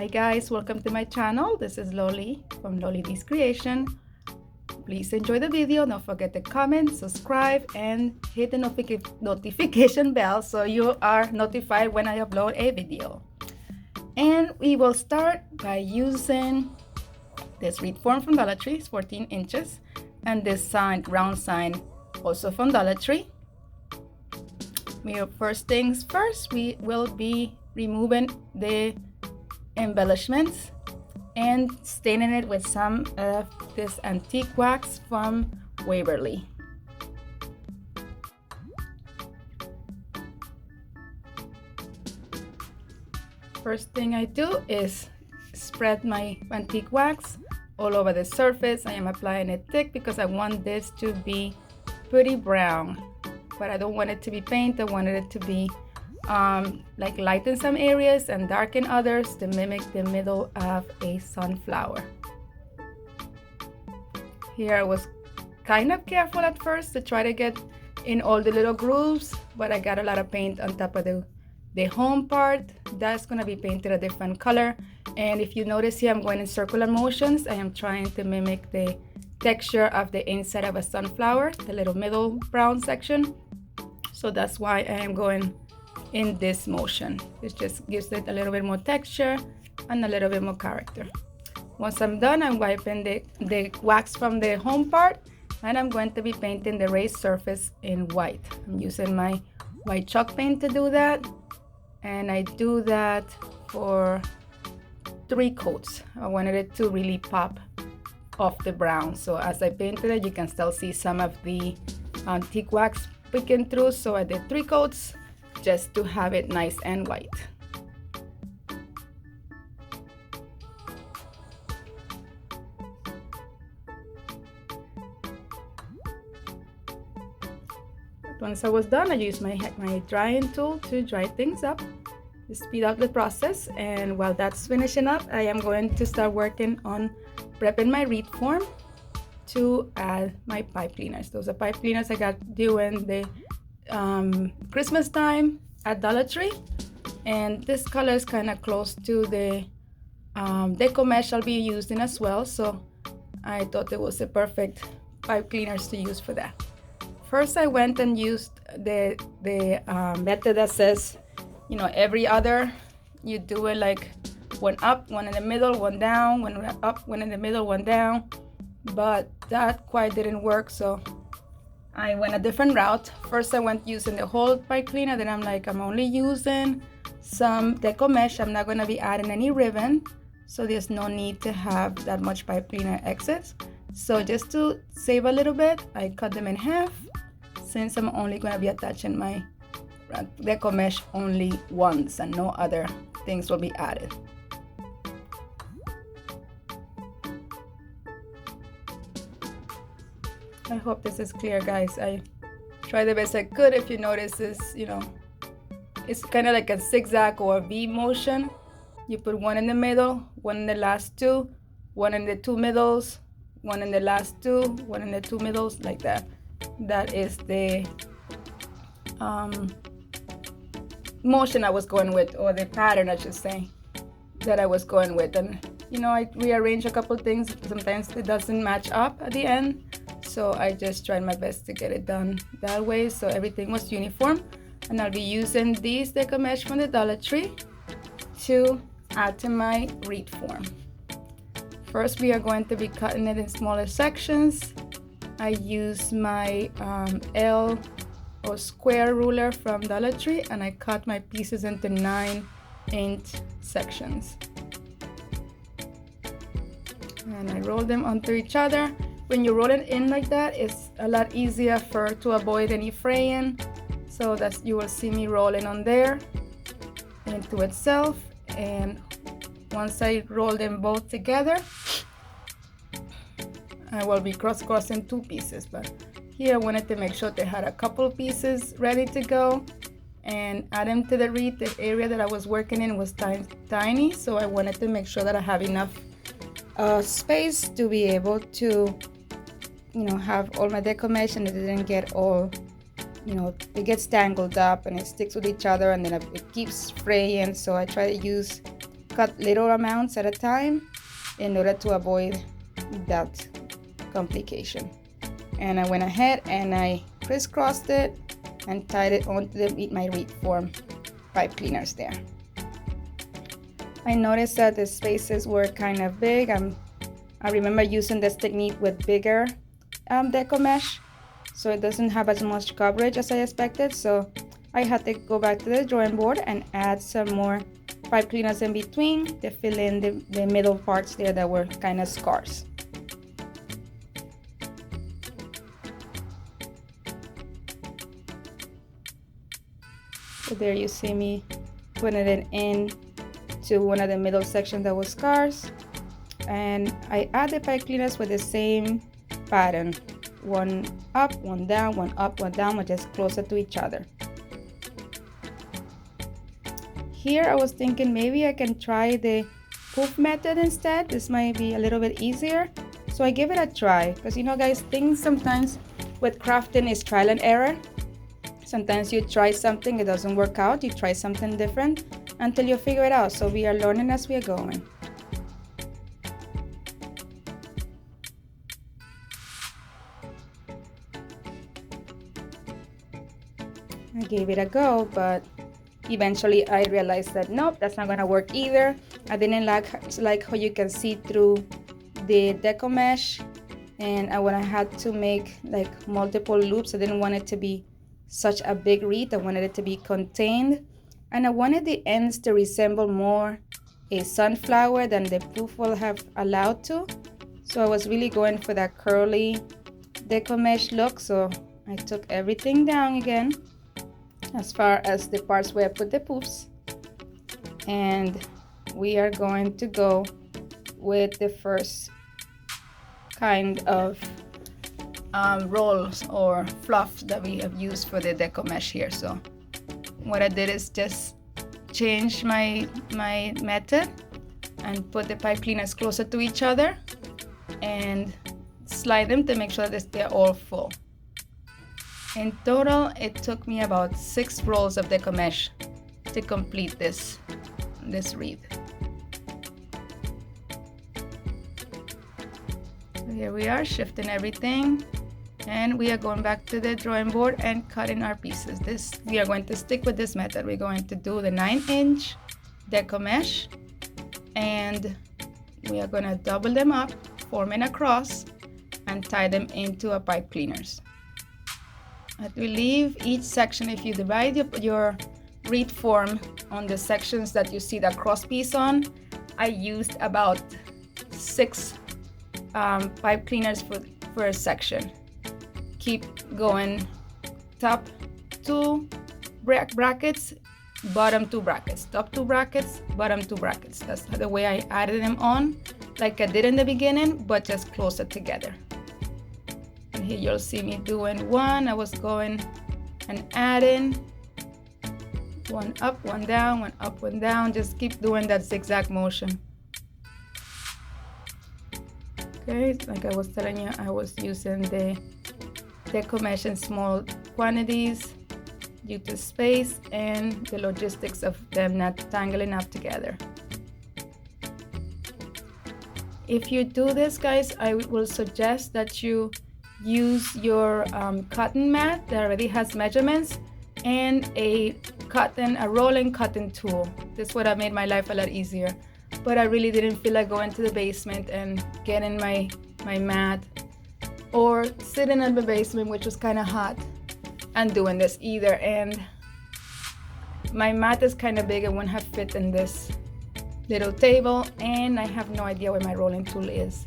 Hi guys, welcome to my channel. This is Loli from Loli D's Creation. Please enjoy the video. Don't forget to comment, subscribe, and hit the notification bell so you are notified when I upload a video. And we will start by using this wreath form from Dollar Tree, it's 14 inches, and this sign, round sign, also from Dollar Tree. First things first, we will be removing the embellishments and staining it with some of this antique wax from Waverly. First thing I do is spread my antique wax all over the surface. I am applying it thick because I want this to be pretty brown, but I don't want it to be paint. I wanted it to be like light in some areas and dark in others to mimic the middle of a sunflower. Here I was kind of careful at first to try to get in all the little grooves, but I got a lot of paint on top of the home part. That's going to be painted a different color. And if you notice here, I'm going in circular motions. I am trying to mimic the texture of the inside of a sunflower, the little middle brown section. So that's why I am going in this motion. It just gives it a little bit more texture and a little bit more character. Once I'm done, I'm wiping the wax from the home part, and I'm going to be painting the raised surface in white. I'm using my white chalk paint to do that, and I do that for 3 coats. I wanted it to really pop off the brown. So as I painted it, you can still see some of the antique wax peeking through. So I did 3 coats just to have it nice and white. Once I was done, I used my drying tool to dry things up to speed up the process. And while that's finishing up, I am going to start working on prepping my wreath form to add my pipe cleaners. Those are pipe cleaners I got during the Christmas time at Dollar Tree, and this color is kind of close to the Deco Mesh I'll be using as well, so I thought it was a perfect pipe cleaners to use for that. First, I went and used the method that says, you know, every other. You do it like one up, one in the middle, one down, one up, one in the middle, one down, but that quite didn't work, so I went a different route. First, I went using the whole pipe cleaner. Then I'm like, I'm only using some Deco Mesh. I'm not going to be adding any ribbon, so there's no need to have that much pipe cleaner exits. So just to save a little bit, I cut them in half, since I'm only going to be attaching my Deco Mesh only once and no other things will be added. I hope this is clear, guys. I tried the best I could. If you notice this, you know, it's kind of like a zigzag or a V motion. You put one in the middle, one in the last 2, one in the 2 middles, one in the last 2, one in the 2 middles, like that. That is the motion I was going with, or the pattern, I should say, that I was going with. And, you know, I rearrange a couple things. Sometimes it doesn't match up at the end. So I just tried my best to get it done that way, so everything was uniform. And I'll be using these Deco Mesh from the Dollar Tree to add to my wreath form. First, we are going to be cutting it in smaller sections. I use my L or square ruler from Dollar Tree, and I cut my pieces into 9-inch sections. And I roll them onto each other. When you roll it in like that, it's a lot easier to avoid any fraying. So that's, you will see me rolling on there into itself. And once I roll them both together, I will be crossing 2 pieces. But here I wanted to make sure they had a couple pieces ready to go and add them to the wreath. The area that I was working in was tiny, so I wanted to make sure that I have enough space to be able to, you know, have all my Deco Mesh, and it didn't get all, you know, it gets tangled up and it sticks with each other, and then it keeps fraying. So I try to use cut little amounts at a time in order to avoid that complication. And I went ahead and I crisscrossed it and tied it onto my wreath form pipe cleaners there. I noticed that the spaces were kind of big. I remember using this technique with bigger Deco Mesh, so it doesn't have as much coverage as I expected. So I had to go back to the drawing board and add some more pipe cleaners in between to fill in the middle parts there that were kind of scarce. So there you see me putting it in to one of the middle sections that was scarce, and I add the pipe cleaners with the same pattern, one up, one down, one up, one down, but just closer to each other. Here I was thinking maybe I can try the poof method instead. This might be a little bit easier, so I give it a try, because you know guys, things sometimes with crafting is trial and error. Sometimes you try something, it doesn't work out, you try something different until you figure it out. So we are learning as we are going. I gave it a go, but eventually I realized that nope, that's not gonna work either. I didn't like how you can see through the Deco Mesh, and when I had to make like multiple loops, I didn't want it to be such a big wreath. I wanted it to be contained, and I wanted the ends to resemble more a sunflower than the poof will have allowed to. So I was really going for that curly Deco Mesh look. So I took everything down again as far as the parts where I put the poofs, and we are going to go with the first kind of rolls or fluff that we have used for the Deco Mesh here. So what I did is just change my method and put the pipe cleaners closer to each other and slide them to make sure that they're all full. In total, it took me about 6 rolls of Deco Mesh to complete this wreath. So here we are, shifting everything, and we are going back to the drawing board and cutting our pieces. We are going to stick with this method. We're going to do the 9-inch Deco Mesh, and we are going to double them up, forming a cross, and tie them into our pipe cleaners. I believe each section, if you divide your wreath form on the sections that you see the cross piece on, I used about 6 pipe cleaners for a section. Keep going, top 2 brackets, bottom 2 brackets, top 2 brackets, bottom 2 brackets. That's the way I added them on, like I did in the beginning, but just closer together. And here you'll see me doing one. I was going and adding one up, one down, one up, one down. Just keep doing that zigzag motion. Okay, like I was telling you, I was using the Deco Mesh in small quantities due to space and the logistics of them not tangling up together. If you do this, guys, I will suggest that you use your cotton mat that already has measurements and a rolling cotton tool. This would have made my life a lot easier, but I really didn't feel like going to the basement and getting my mat or sitting in the basement, which was kind of hot, and doing this either. And my mat is kind of big, it wouldn't have fit in this little table, and I have no idea where my rolling tool is.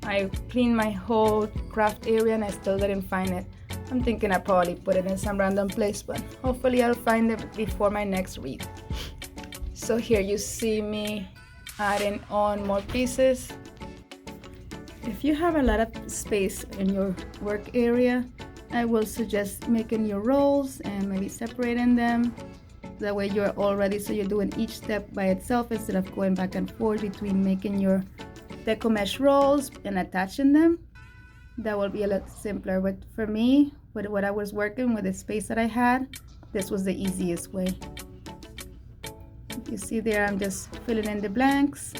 I cleaned my whole craft area and I still didn't find it. I'm thinking I probably put it in some random place, but hopefully I'll find it before my next wreath. So here you see me adding on more pieces. If you have a lot of space in your work area, I will suggest making your rolls and maybe separating them. That way you're all ready, so you're doing each step by itself instead of going back and forth between making your Deco Mesh rolls and attaching them. That will be a lot simpler, but for me, with what I was working with, the space that I had, this was the easiest way. If You see there, I'm just filling in the blanks,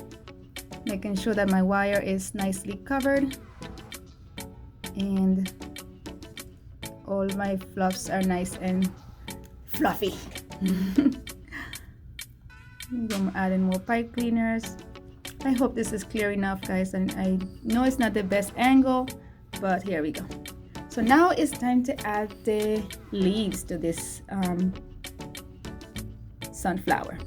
making sure that my wire is nicely covered and all my fluffs are nice and fluffy. I'm adding more pipe cleaners. I hope this is clear enough, guys, and I know it's not the best angle, but here we go. So now it's time to add the leaves to this sunflower.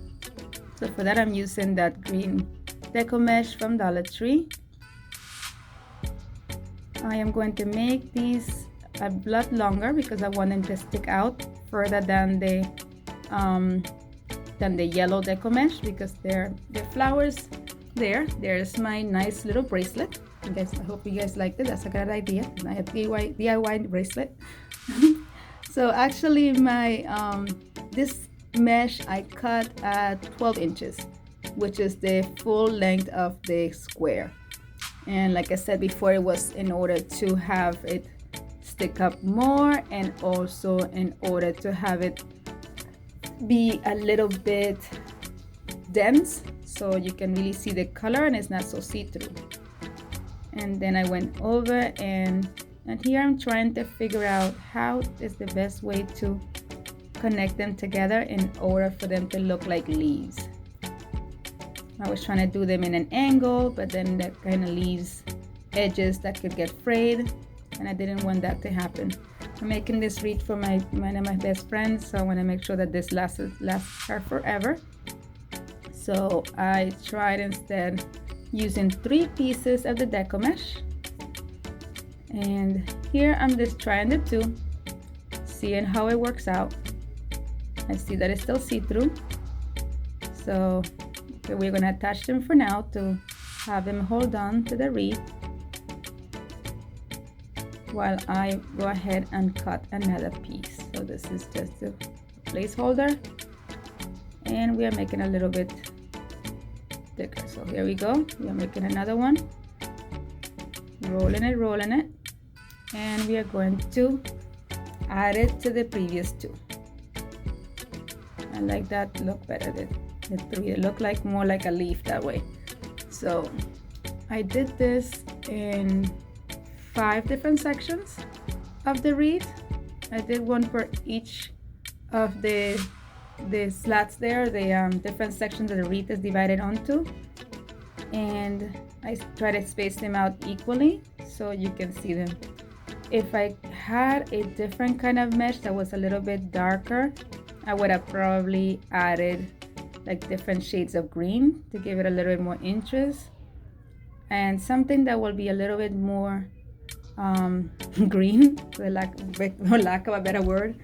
So for that, I'm using that green Deco Mesh from Dollar Tree. I am going to make these a lot longer because I want them to stick out further than the yellow Deco Mesh, because the flowers there. There's my nice little bracelet. I hope you guys liked it. That's a good idea. I have DIY bracelet. So actually my this mesh I cut at 12 inches, which is the full length of the square. And like I said before, it was in order to have it stick up more, and also in order to have it be a little bit dense so you can really see the color and it's not so see-through. And then I went over and here I'm trying to figure out how is the best way to connect them together in order for them to look like leaves. I was trying to do them in an angle, but then that kind of leaves edges that could get frayed, and I didn't want that to happen. I'm making this wreath for one of my best friends, so I want to make sure that this lasts her forever. So I tried instead using 3 pieces of the Deco Mesh, and here I'm just trying the 2, seeing how it works out. I see that it's still see-through, so okay, we're going to attach them for now to have them hold on to the wreath while I go ahead and cut another piece. So this is just a placeholder, and we are making a little bit thicker. So here we go, we are making another one, rolling it, and we are going to add it to the previous 2. I like that look better, the 3. It looked like more like a leaf that way. So I did this in 5 different sections of the wreath. I did one for each of the slats there, the different sections that the wreath is divided onto, and I try to space them out equally so you can see them. If I had a different kind of mesh that was a little bit darker, I would have probably added like different shades of green to give it a little bit more interest, and something that will be a little bit more green, for lack of a better word,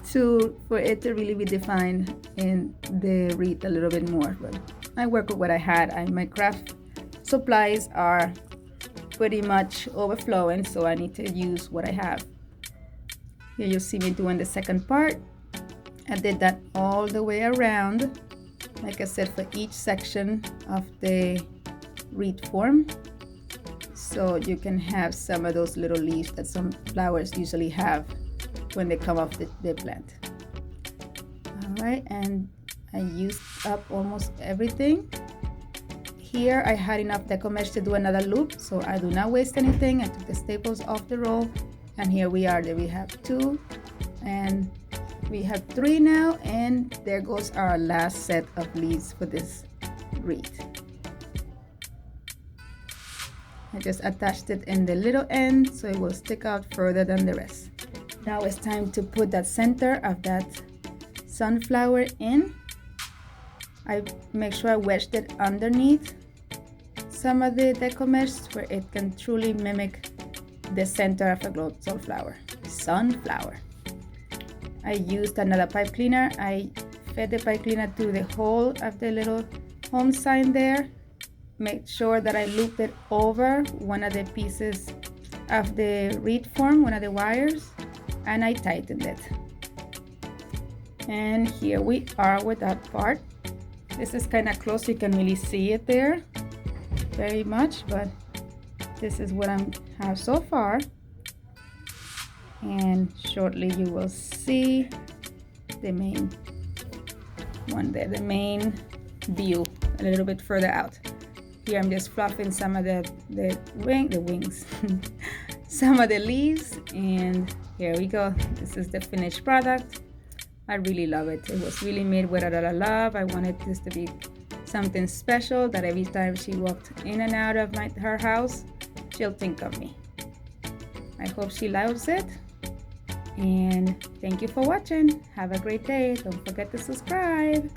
for it to really be defined in the wreath a little bit more. But I work with what I had. My craft supplies are pretty much overflowing, so I need to use what I have. Here you see me doing the second part. I did that all the way around, like I said, for each section of the wreath form, so you can have some of those little leaves that some flowers usually have when they come off the plant. All right, and I used up almost everything. Here I had enough Deco Mesh to do another loop, so I do not waste anything. I took the staples off the roll, and here we are. There we have 2, and we have 3 now, and there goes our last set of leaves for this wreath. I just attached it in the little end so it will stick out further than the rest. Now it's time to put that center of that sunflower in. I make sure I wedged it underneath some of the Deco Mesh where it can truly mimic the center of a sunflower. I used another pipe cleaner. I fed the pipe cleaner through the hole of the little home sign there. Make sure that I looped it over one of the pieces of the wreath form, one of the wires, and I tightened it. And here we are with that part. This is kind of close, you can really see it there very much, but this is what I have so far. And shortly you will see the main one there, the main view, a little bit further out. Here I'm just fluffing some of the wings, some of the leaves, and here we go. This is the finished product. I really love it. It was really made with a lot of love. I wanted this to be something special that every time she walked in and out of her house, she'll think of me. I hope she loves it. And thank you for watching. Have a great day. Don't forget to subscribe.